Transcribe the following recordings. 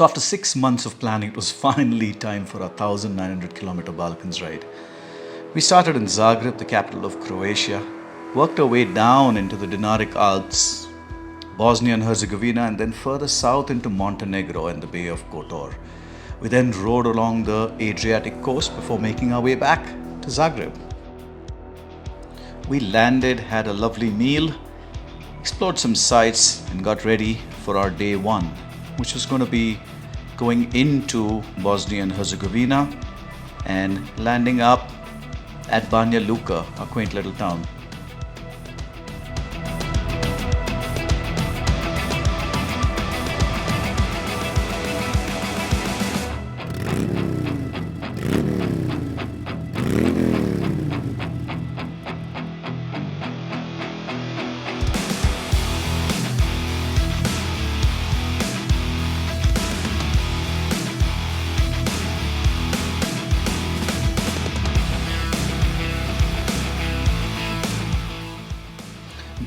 So after 6 months of planning, it was finally time for our 1900-kilometer Balkans ride. We started in Zagreb, the capital of Croatia, worked our way down into the Dinaric Alps, Bosnia and Herzegovina, and then further south into Montenegro and the Bay of Kotor. We then rode along the Adriatic coast before making our way back to Zagreb. We landed, had a lovely meal, explored some sights, and got ready for our day one, which was going to be going into Bosnia and Herzegovina and landing up at Banja Luka, a quaint little town.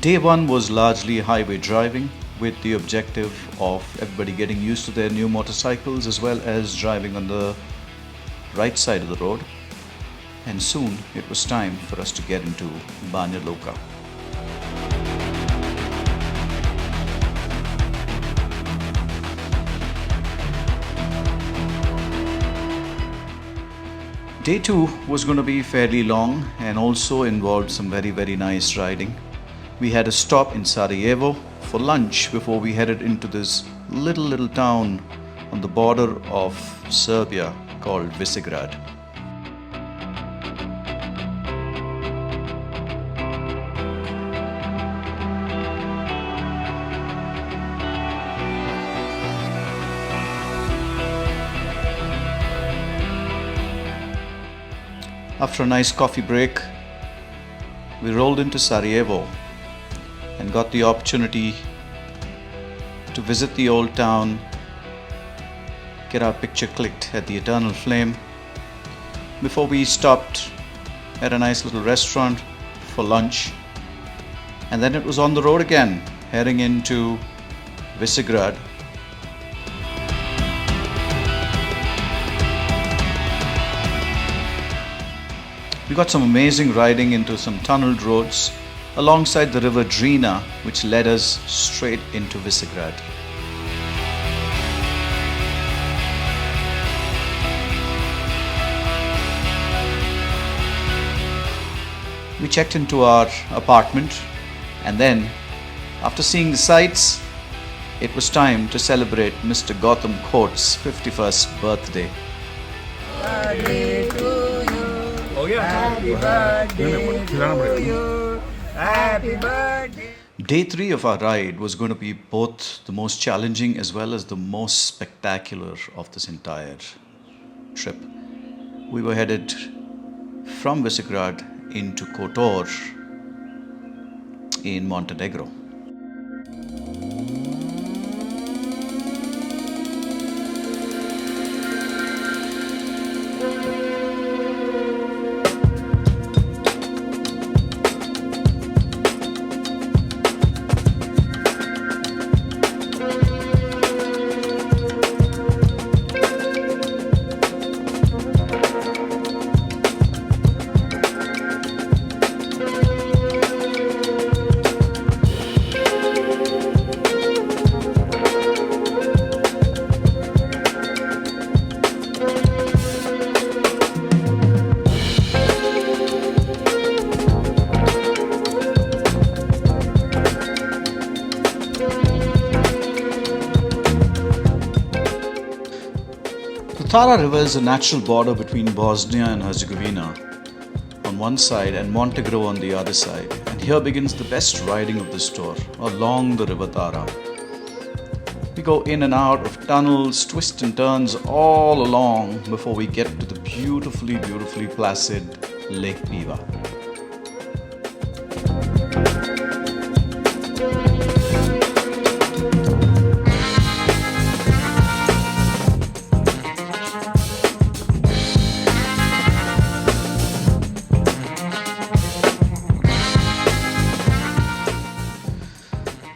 Day one was largely highway driving with the objective of everybody getting used to their new motorcycles as well as driving on the right side of the road. And soon it was time for us to get into Banja Luka. Day two was going to be fairly long and also involved some very nice riding. We had a stop in Sarajevo for lunch before we headed into this little town on the border of Serbia called Visegrad. After a nice coffee break, we rolled into Sarajevo and got the opportunity to visit the old town, get our picture clicked at the Eternal Flame before we stopped at a nice little restaurant for lunch, and then it was on the road again heading into Visegrad. We got some amazing riding into some tunneled roads alongside the river Drina, which led us straight into Visegrad. We checked into our apartment, and then, after seeing the sights, it was time to celebrate Mr. Gautam Khote's 51st birthday. Birthday to you. Happy birthday to you. Happy birthday. Day three of our ride was going to be both the most challenging as well as the most spectacular of this entire trip. We were headed from Visegrad into Kotor in Montenegro. The Tara River is a natural border between Bosnia and Herzegovina on one side and Montenegro on the other side, and here begins the best riding of this tour along the river Tara. We go in and out of tunnels, twists and turns all along before we get to the beautifully placid Lake Piva.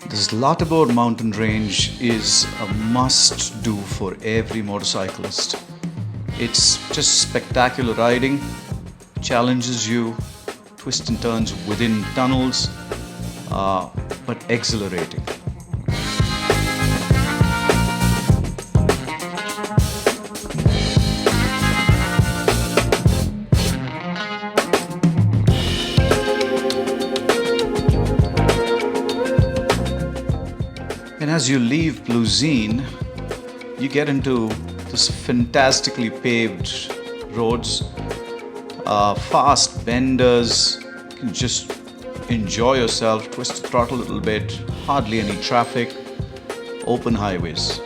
This Latibor mountain range is a must do for every motorcyclist. It's just spectacular riding, challenges you, twists and turns within tunnels, but exhilarating. And as you leave Pluzine, you get into this fantastically paved roads, fast benders. You can just enjoy yourself, twist the throttle a little bit, hardly any traffic, open highways.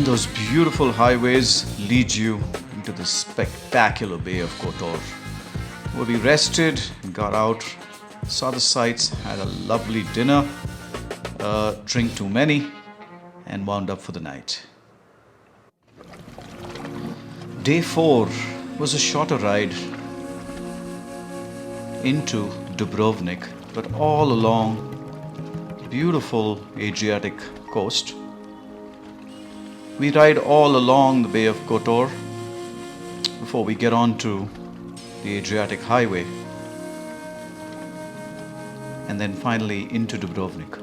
Those beautiful highways lead you into the spectacular Bay of Kotor, where we rested, got out, saw the sights, had a lovely dinner, drink too many, and wound up for the night. Day 4 was a shorter ride into Dubrovnik, but all along the beautiful Adriatic coast. We ride all along the Bay of Kotor before we get on to the Adriatic Highway and then finally into Dubrovnik.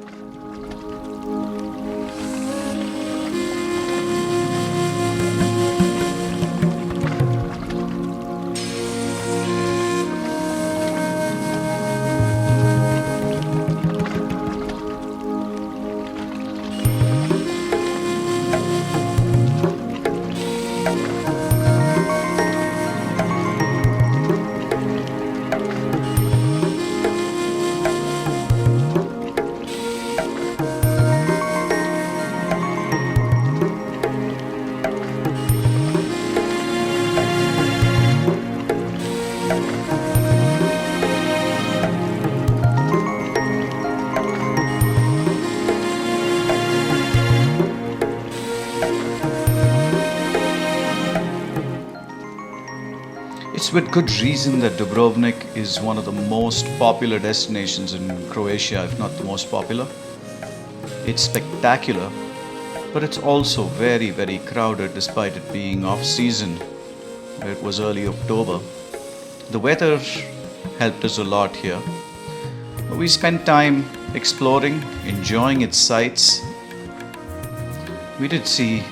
It's with good reason that Dubrovnik is one of the most popular destinations in Croatia, if not the most popular. It's spectacular, but it's also very, very crowded despite it being off-season. It was early October. The weather helped us a lot here. We spent time exploring, enjoying its sights. We did see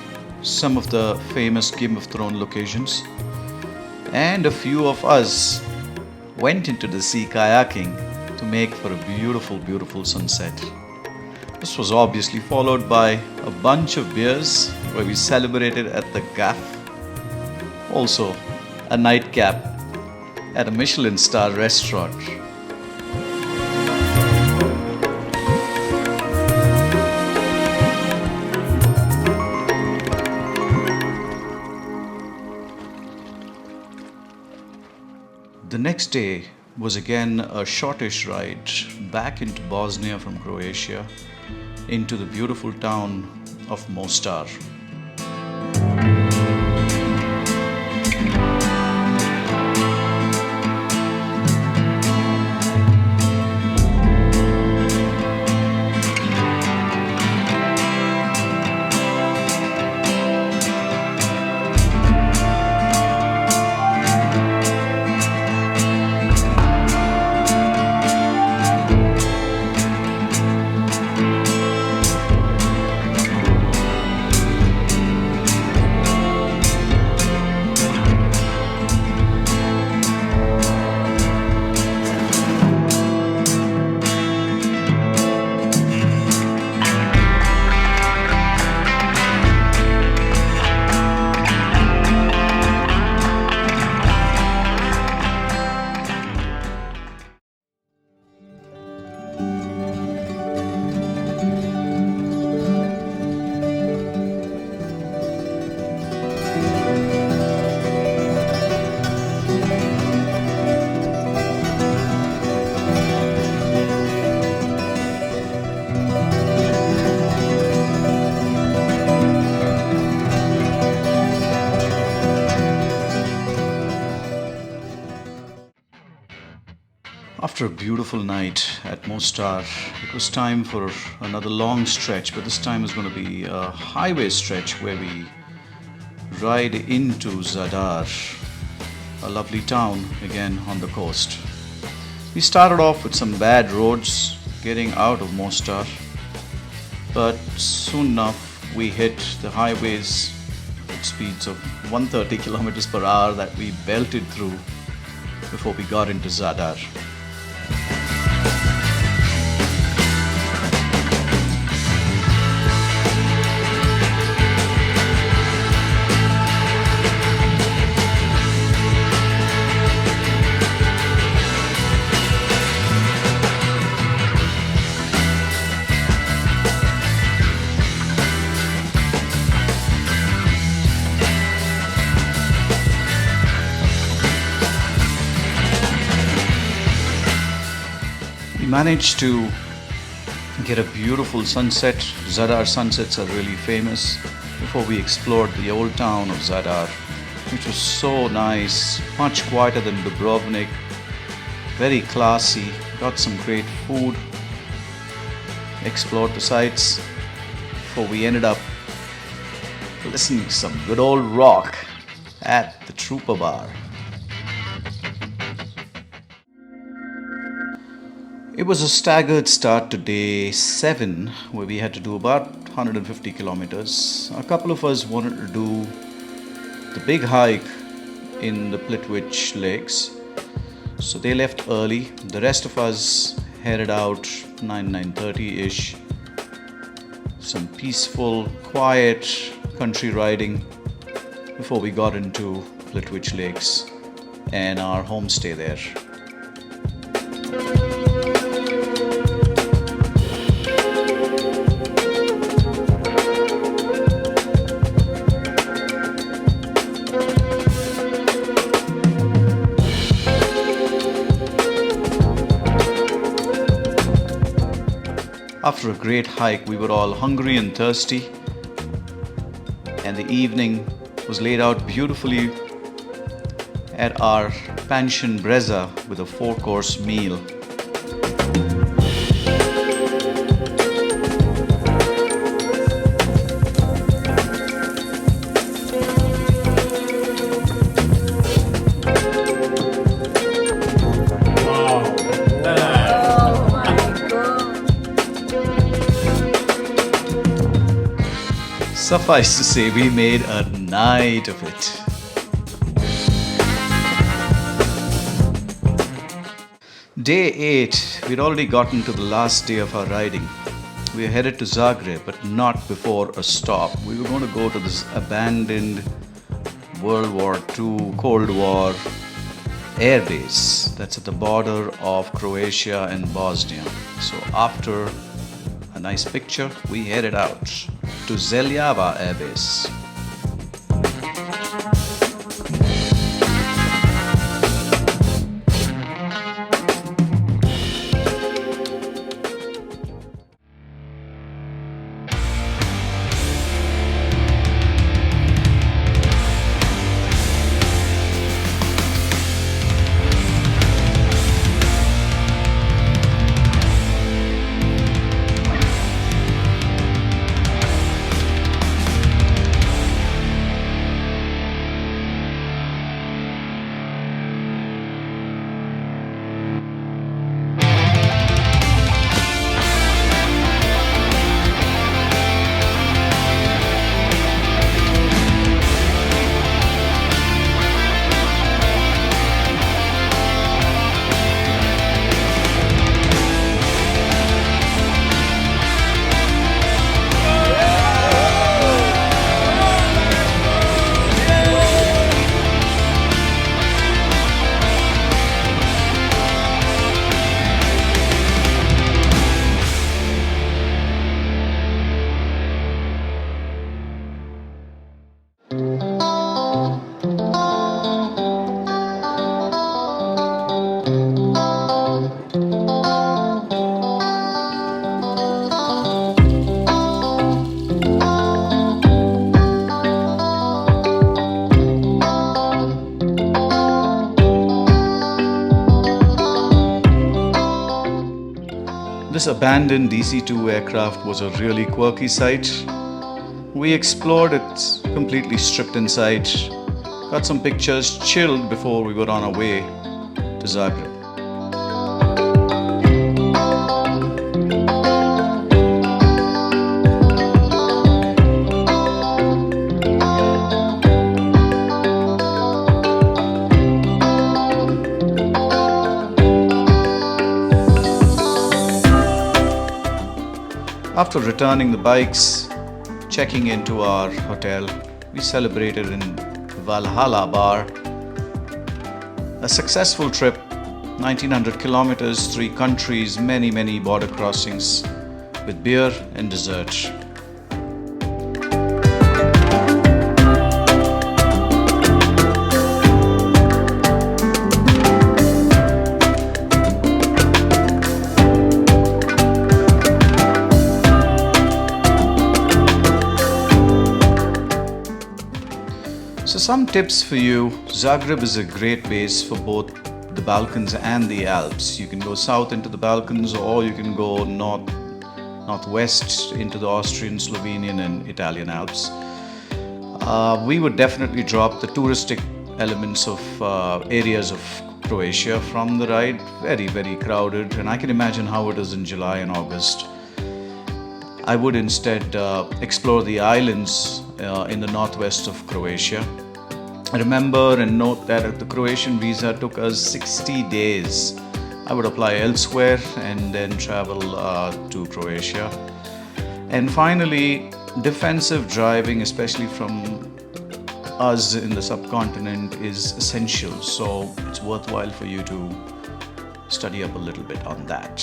some of the famous Game of Thrones locations. And a few of us went into the sea kayaking to make for a beautiful, beautiful sunset. This was obviously followed by a bunch of beers where we celebrated at the gaff. Also, a nightcap at a Michelin star restaurant. The next day was again a shortish ride back into Bosnia from Croatia into the beautiful town of Mostar. After a beautiful night at Mostar, it was time for another long stretch, but this time is going to be a highway stretch where we ride into Zadar, a lovely town again on the coast. We started off with some bad roads getting out of Mostar, but soon enough we hit the highways with speeds of 130 kilometers per hour that we belted through before we got into Zadar. Managed to get a beautiful sunset. Zadar sunsets are really famous. Before we explored the old town of Zadar, which was so nice, much quieter than Dubrovnik, very classy, got some great food, explored the sights before we ended up listening to some good old rock at the Trooper Bar. It was a staggered start to day 7, where we had to do about 150 kilometers. A couple of us wanted to do the big hike in the Plitvice lakes, so they left early. The rest of us headed out 9:30ish. Some peaceful, quiet country riding before we got into Plitvice lakes and our homestay there. After a great hike, we were all hungry and thirsty, and the evening was laid out beautifully at our pension Breza with a 4-course meal. Suffice to say, we made a night of it. Day 8, we'd already gotten to the last day of our riding. We were headed to Zagreb, but not before a stop. We were going to go to this abandoned World War II Cold War Air Base that's at the border of Croatia and Bosnia. So after a nice picture, we headed out to Zeljava Air Base. This abandoned DC-2 aircraft was a really quirky sight. We explored it completely stripped inside, got some pictures, chilled before we were on our way to Zagreb. After returning the bikes, checking into our hotel, we celebrated in Valhalla Bar. A successful trip, 1900 kilometers, 3 countries, many border crossings with beer and dessert. So some tips for you. Zagreb is a great base for both the Balkans and the Alps. You can go south into the Balkans, or you can go northwest into the Austrian, Slovenian and Italian Alps. We would definitely drop the touristic elements of areas of Croatia from the ride. Very crowded, and I can imagine how it is in July and August. I would instead explore the islands in the northwest of Croatia. Remember and note that the Croatian visa took us 60 days. I would apply elsewhere and then travel to Croatia. And finally, defensive driving, especially from us in the subcontinent, is essential. So it's worthwhile for you to study up a little bit on that.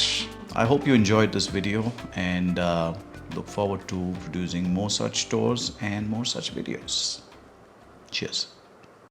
I hope you enjoyed this video, and look forward to producing more such tours and more such videos. Cheers.